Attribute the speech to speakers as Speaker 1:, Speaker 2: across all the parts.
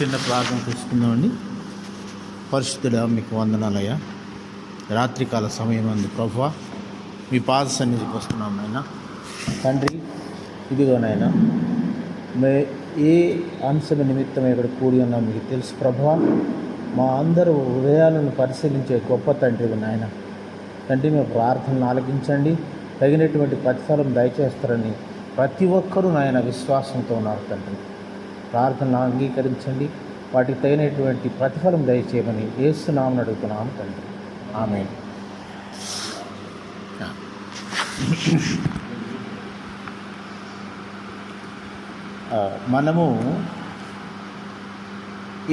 Speaker 1: చిన్న ప్రార్థన తీసుకుందామండి. పరిశుద్ధుడా, మీకు వందనాలయ్యా. రాత్రికాల సమయం అంది ప్రభువా, మీ పాద సన్నిధికి వస్తున్నాం నాయన. తండ్రి, ఇదిగో నాయన, ఏ అంశం నిమిత్తం ఇక్కడ కూడి ఉన్నాం మీకు తెలుసు ప్రభువా. మా అందరూ హృదయాలను పరిశీలించే గొప్ప తండ్రి నాయన. తండ్రి, మీ ప్రార్థనలు ఆలకించండి, తగినటువంటి ప్రతిఫలం దయచేస్తారని ప్రతి ఒక్కరూ నాయన విశ్వాసంతో ఉన్నారు తండ్రి. ప్రార్థనలు అంగీకరించండి, వాటికి తగినటువంటి ప్రతిఫలం దయచేయమని యేసు నామమున అడుగుతున్నాము తండ్రి, ఆమేన్. మనము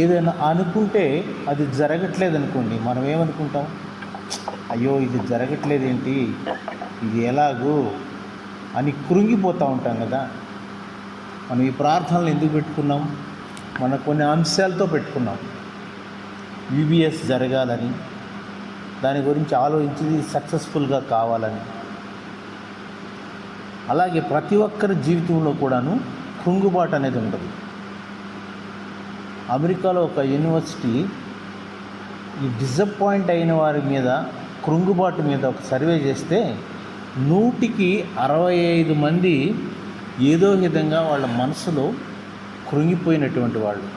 Speaker 1: ఏదైనా అనుకుంటే అది జరగట్లేదు అనుకోండి, మనం ఏమనుకుంటాం? అయ్యో, ఇది జరగట్లేదేంటి, ఇది ఎలాగూ అని కృంగిపోతూ ఉంటాం కదా. మనం ఈ ప్రార్థనలు ఎందుకు పెట్టుకున్నాం? మన కొన్ని అంశాలతో పెట్టుకున్నాం. యూబీఎస్ జరగాలని, దాని గురించి ఆలోచించి సక్సెస్ఫుల్గా కావాలని. అలాగే ప్రతి ఒక్కరి జీవితంలో కూడాను కృంగుబాటు అనేది ఉంటుంది. అమెరికాలో ఒక యూనివర్సిటీ ఈ డిసప్పాయింట్ అయిన వారి మీద, కృంగుబాటు మీద ఒక సర్వే చేస్తే 100కి 65 మంది ఏదో విధంగా వాళ్ళ మనసులో కృంగిపోయినటువంటి వాళ్ళు,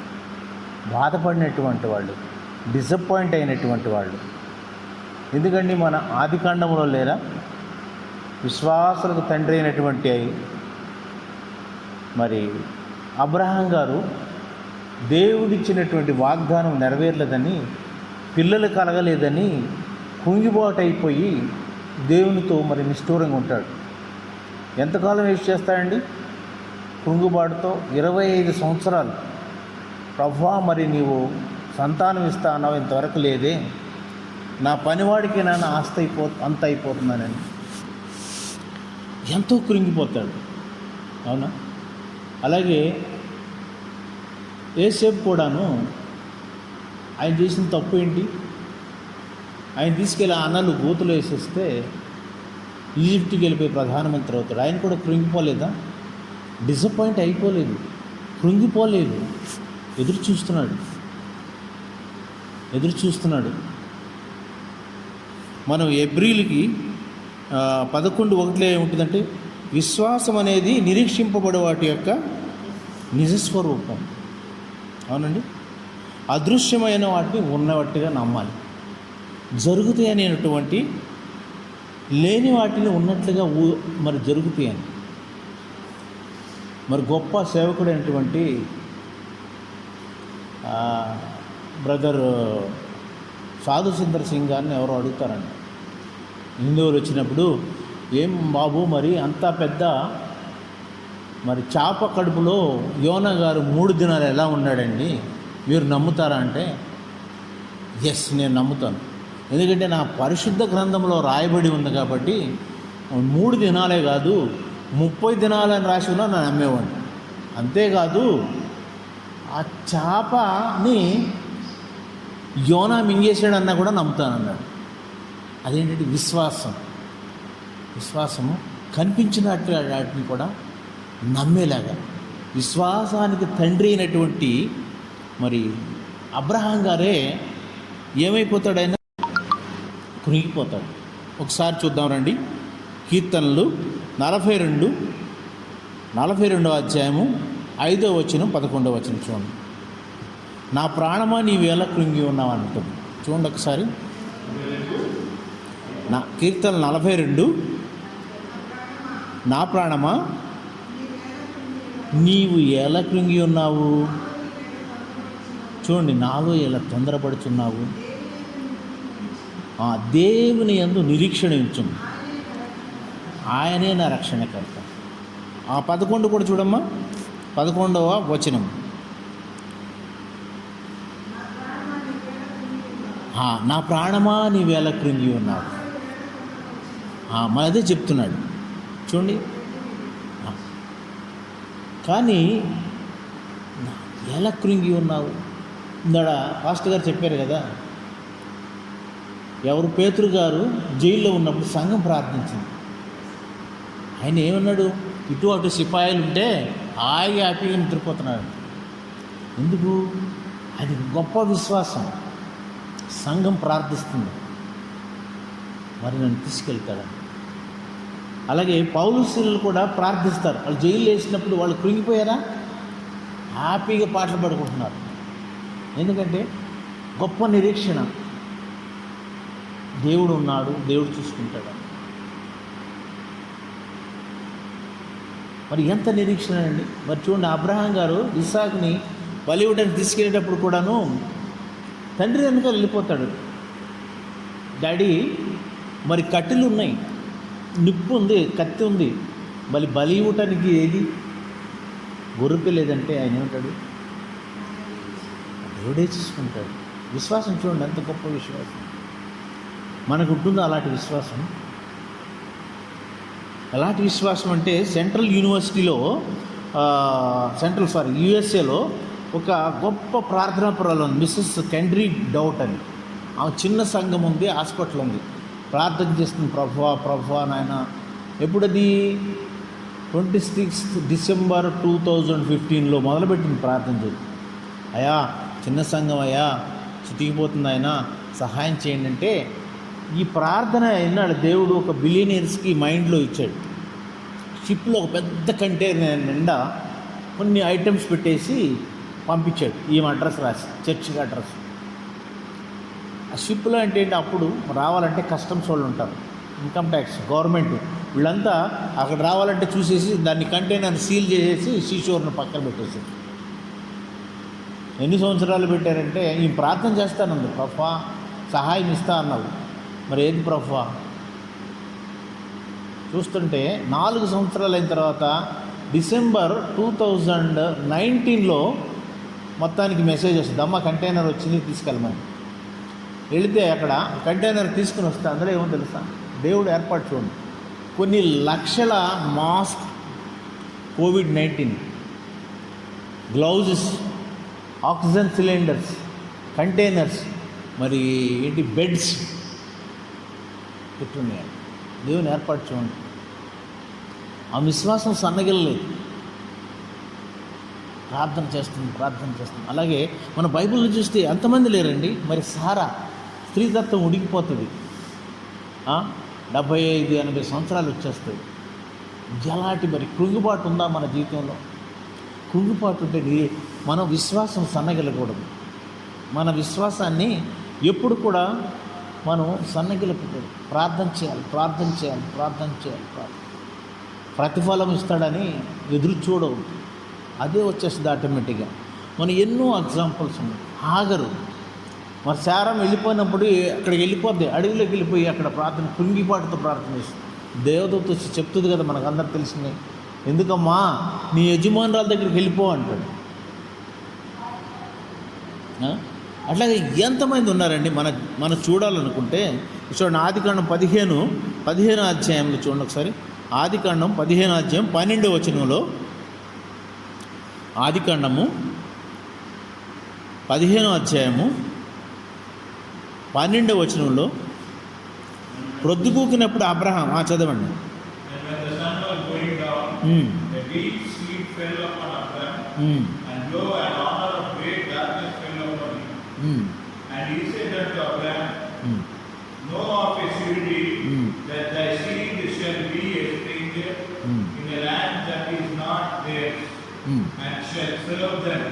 Speaker 1: బాధపడినటువంటి వాళ్ళు, డిసప్పాయింట్ అయినటువంటి వాళ్ళు. ఎందుకండి, మన ఆదికాండంలో లేరా విశ్వాసులకు తండ్రి అయినటువంటి మరి అబ్రహాం గారు దేవుడిచ్చినటువంటి వాగ్దానం నెరవేరలేదని, పిల్లలు కలగలేదని కుంగిబాటు అయిపోయి దేవునితో మరి నిష్ఠూరంగా ఉంటాడు. ఎంతకాలం వేస్ట్ చేస్తాడండి కుంగుబాటుతో? 25 సంవత్సరాలు. ప్రభువా, మరి నీవు సంతానం ఇస్తా అన్నావు, ఇంతవరకు లేదే, నా పనివాడికి నాన్న ఆస్తి అంత అయిపోతున్నానని ఎంతో కృంగిపోతాడు. అవునా? అలాగే యోసేపు కూడాను, ఆయన చేసిన తప్పు ఏంటి? ఆయన తీసుకెళ్ళి అన్నలు గోతులు వేసేస్తే ఈజిప్ట్కి వెళ్ళిపోయి ప్రధానమంత్రి అవుతాడు. ఆయన కూడా కృంగిపోలేదా? డిసప్పాయింట్ అయిపోలేదు, కృంగిపోలేదు, ఎదురు చూస్తున్నాడు. మనం ఎబ్రీలకి 11:1 ఏముంటుందంటే, విశ్వాసం అనేది నిరీక్షింపబడే వాటి యొక్క నిజస్వరూపం. అవునండి, అదృశ్యమైన వాటిని ఉన్నవట్టుగా నమ్మాలి. జరుగుతాయి అనేటువంటి లేని వాటిని ఉన్నట్లుగా మరి జరుగుతాయని. మరి గొప్ప సేవకుడైనటువంటి బ్రదర్ సాధు సుందర్ సింగ్ గారిని ఎవరో అడుగుతారండి హిందువులు వచ్చినప్పుడు, ఏం బాబు, మరి అంత పెద్ద మరి చాప కడుపులో యోనా గారు 3 దినాలు ఎలా ఉన్నాడండి, మీరు నమ్ముతారా అంటే, ఎస్, నేను నమ్ముతాను. ఎందుకంటే నా పరిశుద్ధ గ్రంథంలో రాయబడి ఉంది కాబట్టి 3 దినాలే కాదు 30 దినాలని రాసి ఉన్నా నేను నమ్మేవాడిని. అంతేకాదు, ఆ చేపని యోనా మింగేసాడన్నా కూడా నమ్ముతానన్నాడు. అదేంటంటే విశ్వాసము కనిపించినట్లు వాటిని కూడా నమ్మేలాగా. విశ్వాసానికి తండ్రి అయినటువంటి మరి అబ్రహాం గారే ఏమైపోతాడైనా కృంగిపోతాడు. ఒకసారి చూద్దాం రండి. కీర్తనలు 42వ అధ్యాయము 5వ వచనం 11వ వచనం చూడండి. నా ప్రాణమా నీవేళ కృంగి ఉన్నావు అంటుంది. చూడండి ఒకసారి. నా కీర్తనలు 42, నా ప్రాణమా నీవు ఎలా కృంగి ఉన్నావు. చూడండి, నాలో ఎలా తొందరపడుచున్నావు. దేవుని యందు నిరీక్షణ ఉంచుము, ఆయనే నా రక్షణకర్త. 11 కూడా చూడమ్మా, 11వ వచనం. నా ప్రాణమా నీవేళ కృంగి ఉన్నావు. మనదే చెప్తున్నాడు చూడండి. కానీ ఎలా కృంగి ఉన్నావు? ఇందాడ పాస్టర్ గారు చెప్పారు కదా, ఎవరు పేతురు గారు జైల్లో ఉన్నప్పుడు సంఘం ప్రార్థించింది. ఆయన ఏమన్నాడు? ఇటు అటు సిపాయిలు ఉంటే హ్యాపీగా నిద్రపోతున్నాడు. ఎందుకు? గొప్ప విశ్వాసం. సంఘం ప్రార్థిస్తుంది, మరి నన్ను తీసుకెళ్తాడని. అలాగే పౌలు శీలలు కూడా ప్రార్థిస్తారు. వాళ్ళు జైలు వేసినప్పుడు వాళ్ళు కృంగిపోయారా? హ్యాపీగా పాటలు పాడుకుంటున్నారు. ఎందుకంటే గొప్ప నిరీక్షణ, దేవుడు ఉన్నాడు, దేవుడు చూసుకుంటాడు. మరి ఎంత నిరీక్షణ అండి. మరి చూడండి, అబ్రహాం గారు ఇస్సాకుని బలి ఇవ్వడానికి తీసుకెళ్ళేటప్పుడు కూడాను తండ్రి వెనుక వెళ్ళిపోతాడు. డాడీ, మరి కట్టెలు ఉన్నాయి, నిప్పు ఉంది, కత్తి ఉంది, బలి ఇవ్వటానికి ఏది? గొర్రె లేదంటే ఆయన ఏమంటాడు? దేవుడే చూసుకుంటాడు. విశ్వాసం చూడండి, ఎంత గొప్ప విశ్వాసం మనకు ఉంటుందో అలాంటి విశ్వాసం. ఎలాంటి విశ్వాసం అంటే సెంట్రల్ యూనివర్సిటీలో యుఎస్ఏలో ఒక గొప్ప ప్రార్థనాపురాలు ఉంది, మిస్సెస్ కెండ్రీ డౌట్ అని. ఆమె చిన్న సంఘం ఉంది, హాస్పిటల్ ఉంది, ప్రార్థన చేస్తుంది. ప్రభువా నాయన. ఎప్పుడది 26 డిసెంబర్ 2015లో మొదలుపెట్టింది ప్రార్థన చేసి. అయ్యా, చిన్న సంఘం అయ్యా, చితికిపోతుంది, ఆయన సహాయం చేయండి అంటే, ఈ ప్రార్థన ఎన్నాడు దేవుడు ఒక బిలియనీర్స్కి మైండ్లో ఇచ్చాడు. షిప్లో ఒక పెద్ద కంటైనర్ నిండా కొన్ని ఐటమ్స్ పెట్టేసి పంపించాడు. ఈమె అడ్రస్ రాసి, చర్చికి అడ్రస్. ఆ షిప్లో అంటే అప్పుడు రావాలంటే కస్టమ్స్ వాళ్ళు ఉంటారు, ఇన్కమ్ ట్యాక్స్, గవర్నమెంట్, వీళ్ళంతా అక్కడ రావాలంటే చూసేసి దాన్ని కంటైనర్ సీల్ చేసేసి సీషోర్ను పక్కన పెట్టేసి. ఎన్ని సంవత్సరాలు పెట్టారంటే, ఈ ప్రార్థన చేస్తానంది, ప్రభువా సహాయం ఇస్తా అన్నావు, మరి ఏది ప్రభువా? చూస్తుంటే 4 సంవత్సరాలు అయిన తర్వాత డిసెంబర్ 2019లో మొత్తానికి మెసేజ్ వస్తుంది, అమ్మ కంటైనర్ వచ్చింది తీసుకెళ్ళమని. వెళితే అక్కడ కంటైనర్ తీసుకుని వస్తే అందులో ఏమో తెలుసా? దేవుడు ఏర్పాటు చూడండి, కొన్ని లక్షల mask, COVID-19 gloves, oxygen cylinders, containers, మరి ఏంటి బెడ్స్ పెట్టున్నాయి. దేవుని ఏర్పాటు చూడండి. ఆ విశ్వాసం సన్నగిల్లలేదు, ప్రార్థన చేస్తుంది. అలాగే మన బైబిల్లో చూస్తే ఎంతమంది లేరండి. మరి సారా స్త్రీతత్వం ఉడికిపోతుంది, 75-80 సంవత్సరాలు వచ్చేస్తాయి. ఎలాంటి మరి కృంగుబాటు ఉందా మన జీవితంలో? కృంగుబాటు ఉంటే మనం విశ్వాసం సన్నగిలకూడదు. మన విశ్వాసాన్ని ఎప్పుడు కూడా మనం సన్నగిలకూడదు. ప్రార్థన చేయాలి. ప్రతిఫలం ఇస్తాడని ఎదురు చూడవు, అదే వచ్చేస్తుంది ఆటోమేటిక్గా. మనం ఎన్నో ఎగ్జాంపుల్స్ ఉన్నాయి. హాగరు మరి శారం వెళ్ళిపోయినప్పుడు అక్కడికి వెళ్ళిపోద్ది, అడవిలోకి వెళ్ళిపోయి అక్కడ ప్రార్థన, కృంగిపాటుతో ప్రార్థన చేస్తుంది. దేవదూత వచ్చి చెప్తుంది కదా, మనకు అందరు తెలిసిందే, ఎందుకమ్మా నీ యజమానురాల దగ్గరికి వెళ్ళిపో అంటాడు. అట్లాగే ఎంతమంది ఉన్నారండి మనం చూడాలనుకుంటే. చూడండి, ఆదికాండం 15 అధ్యాయంలో చూడండి ఒకసారి. ఆదికాండం 15 అధ్యాయం 12వ వచనంలో, ఆదికాండము 15వ అధ్యాయము 12వ వచనంలో, ప్రొద్దుకూకినప్పుడు అబ్రహాం, చదవండి.
Speaker 2: And he said unto Abraham, know of a surety that thy seed shall be a stranger in a land that is not theirs, and shall serve them,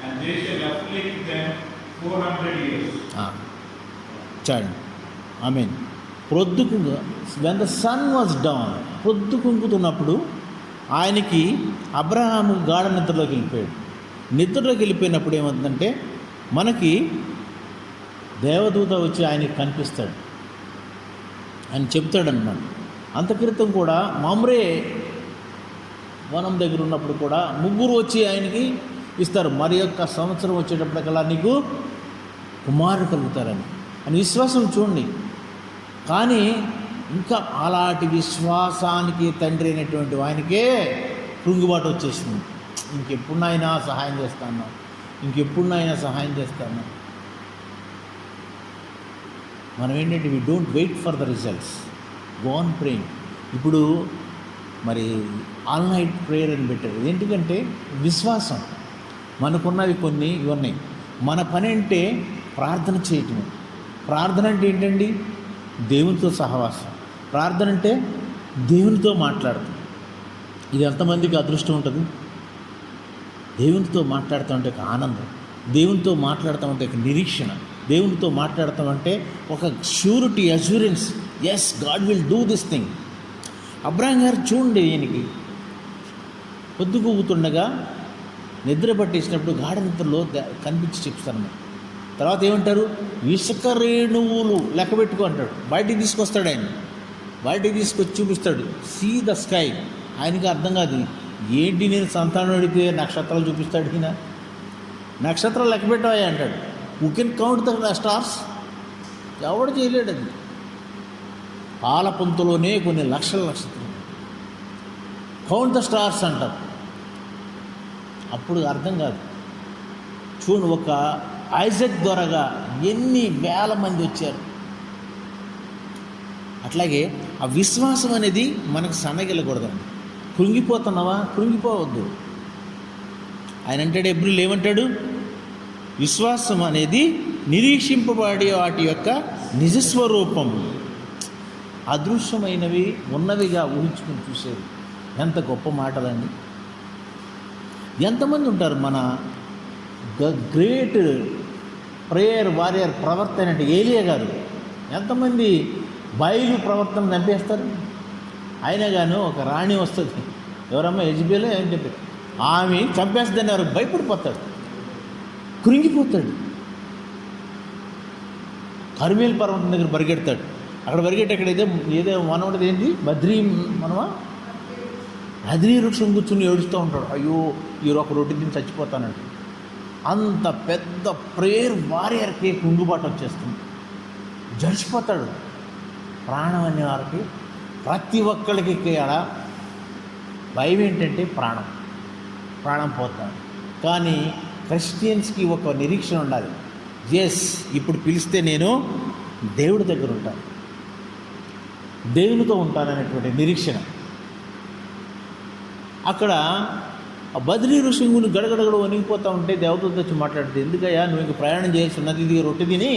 Speaker 2: and they shall afflict them 400 years.
Speaker 1: చూడండి, ఆమేన్. when the sun was down, పొద్దుకుంకుతున్నప్పుడు ఆయనకి అబ్రహాము గాఢ నిద్రలోకి వెళ్ళిపోయాడు. నిద్రలోకి వెళ్ళిపోయినప్పుడు ఏమవుతుందంటే, మనకి దేవదూత వచ్చి ఆయనకి కనిపిస్తాడు, ఆయన చెప్తాడన్నమాట. అంత క్రితం కూడా మమ్రే వనం దగ్గర ఉన్నప్పుడు కూడా 3 వచ్చి ఆయనకి ఇస్తారు, మరి యొక్క సంవత్సరం వచ్చేటప్పటికల్లా నీకు కుమారుడు కలుగుతారని. అని విశ్వాసం చూడండి. కానీ ఇంకా అలాంటి విశ్వాసానికి తండ్రి అయినటువంటి ఆయనకే కృంగుబాటు వచ్చేసింది. ఇంకెప్పుడునైనా సహాయం చేస్తాను. మనం ఏంటంటే, we don't wait for the results, go on praying. ఇప్పుడు మరి ఆల్ నైట్ ప్రేయర్ అని పెట్టారు. ఎందుకంటే విశ్వాసం మనకున్నవి కొన్ని ఇవన్నీ. మన పని అంటే ప్రార్థన చేయటమే. ప్రార్థన అంటే ఏంటండి? దేవునితో సహవాసం. ప్రార్థన అంటే దేవునితో మాట్లాడటం. ఇది ఎంతమందికి అదృష్టం ఉంటుంది? దేవునితో మాట్లాడుతూ ఉంటే ఒక ఆనందం, దేవునితో మాట్లాడుతూ ఉంటే ఒక నిరీక్షణ, దేవునితో మాట్లాడతాం అంటే ఒక surety, assurance, yes God will do this thing. Abraham గారు చూడండి, ఈయనకి పొద్దుగూగుతుండగా నిద్ర పట్టేసినప్పుడు గాఢ నిద్రలో కనిపించి చెప్తాను. తర్వాత ఏమంటారు? ఇసుక రేణువులు లెక్క పెట్టుకో అంటాడు. బయటికి తీసుకొస్తాడు ఆయన, బయటికి తీసుకొచ్చి చూపిస్తాడు. See the sky. ఆయనకి అర్థం కాదు, ఏంటి నేను సంతానం అడిగితే నక్షత్రాలు చూపిస్తాడు ఈయన. నక్షత్రాలు లెక్క పెట్టాయా అంటాడు. Who can count the stars? ఎవడు చేయలేడు. అది పాలపంతులోనే కొన్ని లక్షల నక్షత్రాలు. కౌంట్ ద స్టార్స్ అంటారు. అప్పుడు అర్థం కాదు. చూడు, ఒక ఐజాక్ ద్వారాగా ఎన్ని వేల మంది వచ్చారు. అట్లాగే ఆ విశ్వాసం అనేది మనకు సన్నగిల్లకూడదండి. కృంగిపోతున్నావా? కృంగిపోవద్దు. ఆయన అంటాడు, ఎబ్రిల్ ఏమంటాడు? విశ్వాసం అనేది నిరీక్షింపబడే వాటి యొక్క నిజస్వరూపం, అదృశ్యమైనవి ఉన్నవిగా ఊహించుకుని చూసేది. ఎంత గొప్ప మాటలండి. ఎంతమంది ఉంటారు మన గ్రేట్ ప్రేయర్ వారియర్ ప్రవర్తన అంటే ఏలియా గారు. ఎంతమంది బయలు ప్రవర్తన చంపేస్తారు. అయినా కానీ ఒక రాణి వస్తుంది, ఎవరమ్మా యెజబెల్ ఏమని చెప్పి ఆమె చంపేస్తుందని ఎవరు భయపడిపోతాడు, కృంగిపోతాడు. కర్మేల్ పర్వతం దగ్గర పరిగెడతాడు. అక్కడ పరిగెట్టేక్కడైతే ఏదో మనవడది ఏంటి బద్రీ మనమా బద్రీ వృక్షం కూర్చుని ఏడుస్తూ ఉంటాడు. అయ్యో ఈ ఒక రొట్టె తిని చచ్చిపోతానంట. అంత పెద్ద ప్రేయర్ వారియర్కి కుంగుబాటు వచ్చేస్తుంది, జడిచిపోతాడు. ప్రాణం అనే వారికి ప్రతి ఒక్కరికి ఆడ భయం ఏంటంటే ప్రాణం పోతాడు. కానీ క్రిస్టియన్స్కి ఒక నిరీక్షణ ఉండాలి. ఎస్, ఇప్పుడు పిలిస్తే నేను దేవుడి దగ్గర ఉంటాను, దేవునితో ఉంటాననేటువంటి నిరీక్షణ. అక్కడ ఆ బద్రీ ఋషింగుని గడగడగడ వణిగిపోతూ ఉంటే దేవతలతో వచ్చి మాట్లాడితే, ఎందుకయ్యా నువ్వు ఇంక ప్రయాణం చేసి ఉన్నది, ఇది రొట్టె తిని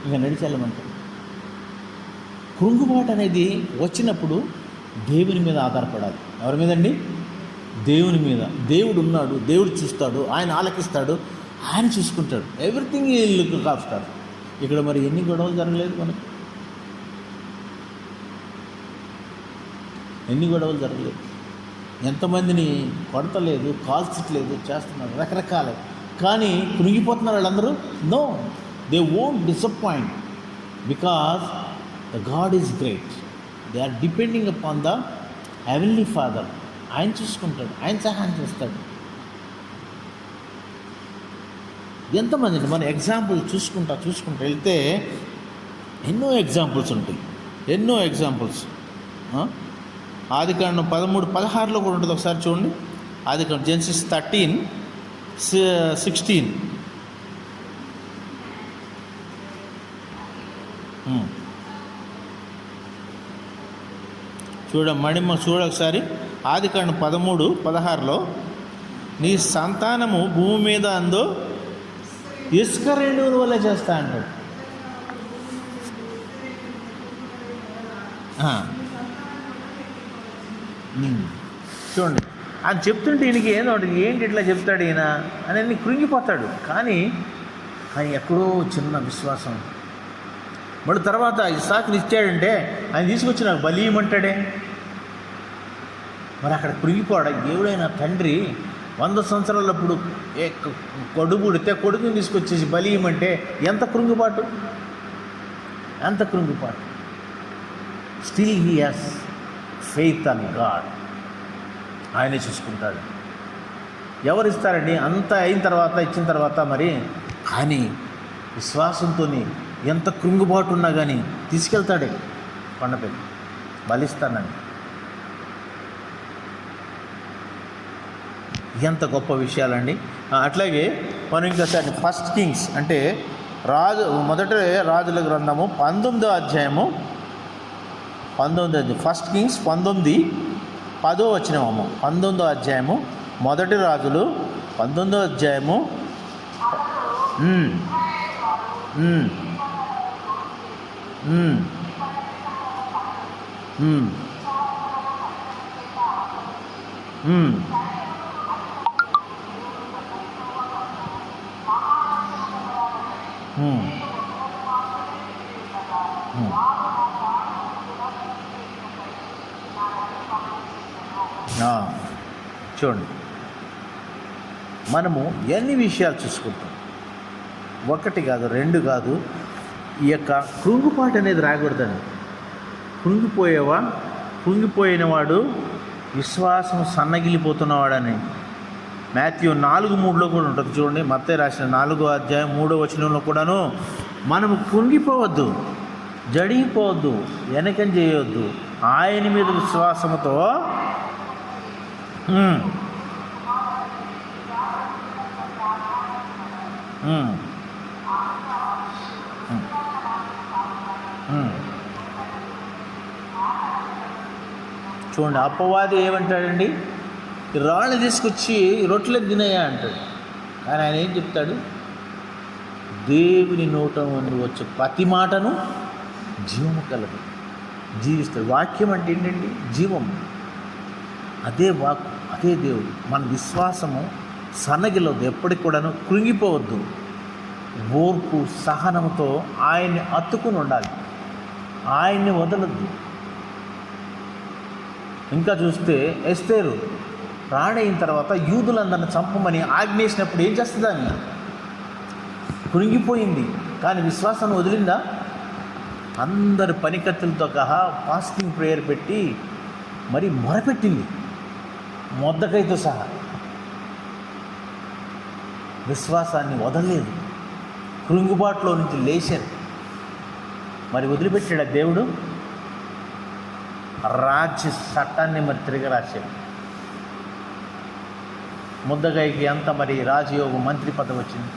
Speaker 1: ఇంకా నడిచెళ్ళమంటాడు. కృంగుబాటు అనేది వచ్చినప్పుడు దేవుని మీద ఆధారపడాలి. ఎవరి మీదండి? దేవుని మీద. దేవుడు ఉన్నాడు, దేవుడు చూస్తాడు, ఆయన ఆలకిస్తాడు, ఆయన చూసుకుంటాడు. ఎవ్రీథింగ్ ఈ లుక్ ఆఫ్టర్. ఇక్కడ మరి ఎన్ని గొడవలు జరగలేదు మనకు? ఎన్ని గొడవలు జరగలేదు? ఎంతమందిని కొడతలేదు, కాల్చట్లేదు, చేస్తున్నారు రకరకాల. కానీ కృంగిపోతున్నారు వాళ్ళందరూ. No, they won't disappoint because the god is great. They are depending upon the heavenly father. ఆయన చూసుకుంటాడు, ఆయన సహాయం చేస్తాడు. ఎంతమంది మన ఎగ్జాంపుల్ చూసుకుంటా వెళ్తే ఎన్నో ఎగ్జాంపుల్స్ ఉంటాయి, ఎన్నో ఎగ్జాంపుల్స్. ఆదికాండం 13:16 కూడా ఉంటుంది. ఒకసారి చూడండి. ఆదికాండం జెనసిస్ 13:16. చూడ ఒకసారి. ఆదికాండం 13:16 నీ సంతానము భూమి మీద అందో ఇసుక రేణువుల వల్ల చేస్తా అంటాడు. చూడండి, ఆయన చెప్తుంటే ఈయనకి ఏంటి ఇట్లా చెప్తాడు ఈయన అని కృంగిపోతాడు. కానీ ఎక్కడో చిన్న విశ్వాసం. మళ్ళీ తర్వాత ఇస్సాకుని ఇచ్చాడంటే ఆయన తీసుకొచ్చి నాకు బలి ఇవ్వమంటాడే. మరి అక్కడ కృంగిపోవడం. దేవుడైన తండ్రి 100 సంవత్సరాలప్పుడు కొడుకుడితే కొడుకుని తీసుకొచ్చేసి బలి ఇవ్వమంటే ఎంత కృంగిపాటు. Still he has faith on God. ఆయనే చూసుకుంటాడు. ఎవరు ఇస్తారండి? అంత అయిన తర్వాత, ఇచ్చిన తర్వాత మరి. కానీ విశ్వాసంతో ఎంత కృంగుబాటు ఉన్నా కానీ తీసుకెళ్తాడే కొండపై, బలిస్తానని. ఎంత గొప్ప విషయాలండి. అట్లాగే మనం ఇంకోసారి 1 కింగ్స్ అంటే మొదట రాజుల గ్రంథము 19వ అధ్యాయము 1 కింగ్స్ 19:10 వచ్చినామమ్మ. 19వ అధ్యాయము మొదటి రాజులు 19వ అధ్యాయము ఉమ్. ఉమ్. ఉమ్. ఉమ్. ఉమ్. ఉమ్. ఉమ్. చూడండి, మనము ఎన్ని విషయాలు చూసుకుంటాం, ఒకటి కాదు, రెండు కాదు. ఈ యొక్క కృంగుపాటు అనేది రాకూడదండి. కృంగిపోయినవాడు విశ్వాసం సన్నగిలిపోతున్నవాడని మాథ్యూ 4:3 కూడా ఉంటుంది. చూడండి, మత్తయి రాసిన 4వ అధ్యాయం 3వ వచనంలో కూడాను మనము కృంగిపోవద్దు, జడిగిపోవద్దు, వెనకం చేయవద్దు, ఆయన మీద విశ్వాసంతో చూడండి, అపవాది ఏమంటాడండి, రాళ్ళు తీసుకొచ్చి రొట్టెలు తినయ్యా అంటాడు. కానీ ఆయన ఏం చెప్తాడు, దేవుని నోట నుండి వచ్చే ప్రతి మాటను జీవము కలదు, జీవిస్తాడు. వాక్యం అంటే ఏంటండి, జీవం. అదే వాక్కు, అదే దేవుడు. మన విశ్వాసము సన్నగిలవద్దు, ఎప్పటికి కూడాను కృంగిపోవద్దు. ఓర్పు సహనంతో ఆయన్ని అత్తుకుని ఉండాలి, ఆయన్ని వదలద్దు. ఇంకా చూస్తే ఎస్తేరు రాణైన తర్వాత యూదులందరిని చంపమని ఆజ్ఞేసినప్పుడు ఏం చేస్తుంది? ఆమె కృంగిపోయింది, కానీ విశ్వాసాన్ని వదిలిందా? అందరి పనికత్తులతో సహా ఫాస్టింగ్ ప్రేయర్ పెట్టి మరి మొరపెట్టింది, మొద్దకైతో సహా. విశ్వాసాన్ని వదలలేదు, కృంగుబాటులో నుంచి లేచారు. మరి వదిలిపెట్టాడు ఆ దేవుడు? రాజ్య చట్టాన్ని మరి తిరిగి రాశాడు. ముద్దగాయకి ఎంత మరి రాజయోగం మంత్రి పదవి వచ్చింది.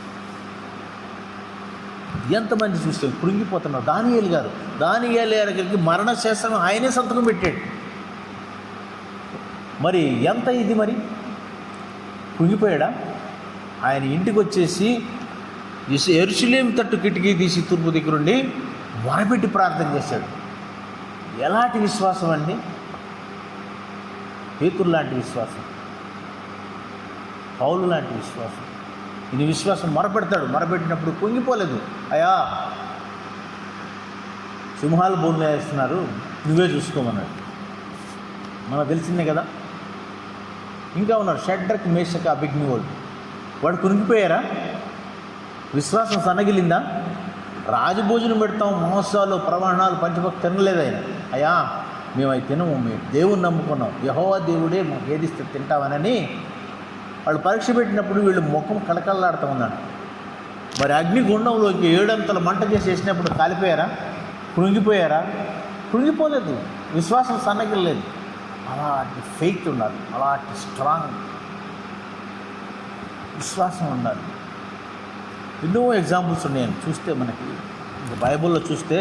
Speaker 1: ఎంతమంది చూస్తే కృంగిపోతున్నారు. దానియేలు గారికి మరణశాసనం ఆయనే సంతకం పెట్టాడు. మరి ఎంత ఇది, మరి కృంగిపోయాడా? ఆయన ఇంటికి వచ్చేసి యెరూషలేము తట్టు కిటికీ తీసి తూర్పు దగ్గరుండి మొరపెట్టి ప్రార్థన చేశాడు. ఎలాంటి విశ్వాసం అండి? పేతురు లాంటి విశ్వాసం, పౌలు లాంటి విశ్వాసం. ఇది విశ్వాసం మొరపెడతాడు. మొరపెట్టినప్పుడు కుంగిపోలేదు. అయ్యా, సింహాలు బోన్లు వేస్తున్నారు, నువ్వే చూసుకోమన్నాడు. మనకు తెలిసిందే కదా. ఇంకా ఉన్నారు షడ్రక్, మేషక్, అబేద్నెగో. వాడు కునిగిపోయారా? విశ్వాసం సన్నగిలిందా? రాజభోజనం పెడతాం, మహోత్సవాలు, ప్రమాణాలు, పంచభక్తి తినలేదు ఆయన. అయ్యా, మేము అవి తినము, మేము దేవుని నమ్ముకున్నాం, యెహోవా దేవుడే మాకు ఏదిస్తే తింటామనని వాళ్ళు పరీక్ష పెట్టినప్పుడు వీళ్ళు ముఖం కళకళలాడుతూ ఉన్నాడు. మరి అగ్నిగుండంలోకి 7 అంతల మంట చేసి వేసినప్పుడు కాలిపోయారా? కృంగిపోయారా? కృంగిపోలేదు. విశ్వాసం సన్నగిలేదు. అలాంటి ఫెయిత్ ఉండాలి, అలాంటి స్ట్రాంగ్ విశ్వాసం ఉండాలి. ఎన్నో ఎగ్జాంపుల్స్ ఉన్నాయని చూస్తే మనకి బైబిల్లో చూస్తే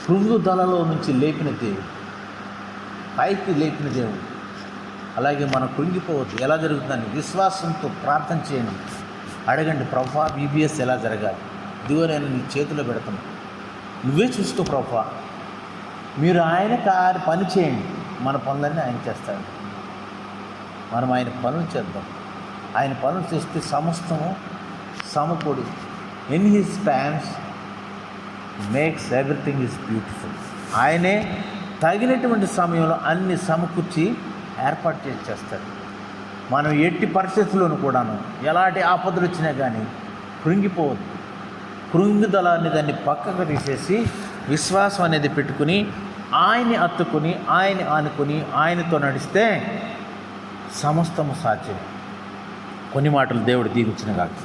Speaker 1: కృంగుదలలో నుంచి లేపిన దేవుడు, పైకి లేపిన దేవుడు. అలాగే మనం కృంగిపోవద్దు. ఎలా జరుగుతుందని విశ్వాసంతో ప్రార్థన చేయండి. అడగండి, ప్రభువా BBS ఎలా జరగాలి? ఇదిగో నేను నీ చేతిలో పెడతాను, నువ్వే చూసుకో ప్రభువా. మీరు ఆయన పని చేయండి, మన పనులన్నీ ఆయన చేస్తాడు. మనం ఆయన పనులు చేద్దాం. ఆయన పనులు చేస్తే సమస్తము సమకూడి. In his plans makes everything is beautiful. ఆయనే తగినటువంటి సమయంలో అన్ని సమకూర్చి ఏర్పాటు చేస్తాడు. మనం ఎట్టి పరిస్థితుల్లోనూ కూడాను ఎలాంటి ఆపదలు వచ్చినా కానీ కృంగిపోవద్దు. కృంగుదలాన్ని దాన్ని పక్కకు తీసేసి విశ్వాసం అనేది పెట్టుకుని ఆయన్ని అత్తుకుని, ఆయన్ని ఆనుకుని, ఆయనతో నడిస్తే సమస్తము సాధ్యం. కొన్ని మాటలు దేవుడు దీవించిన కాదు.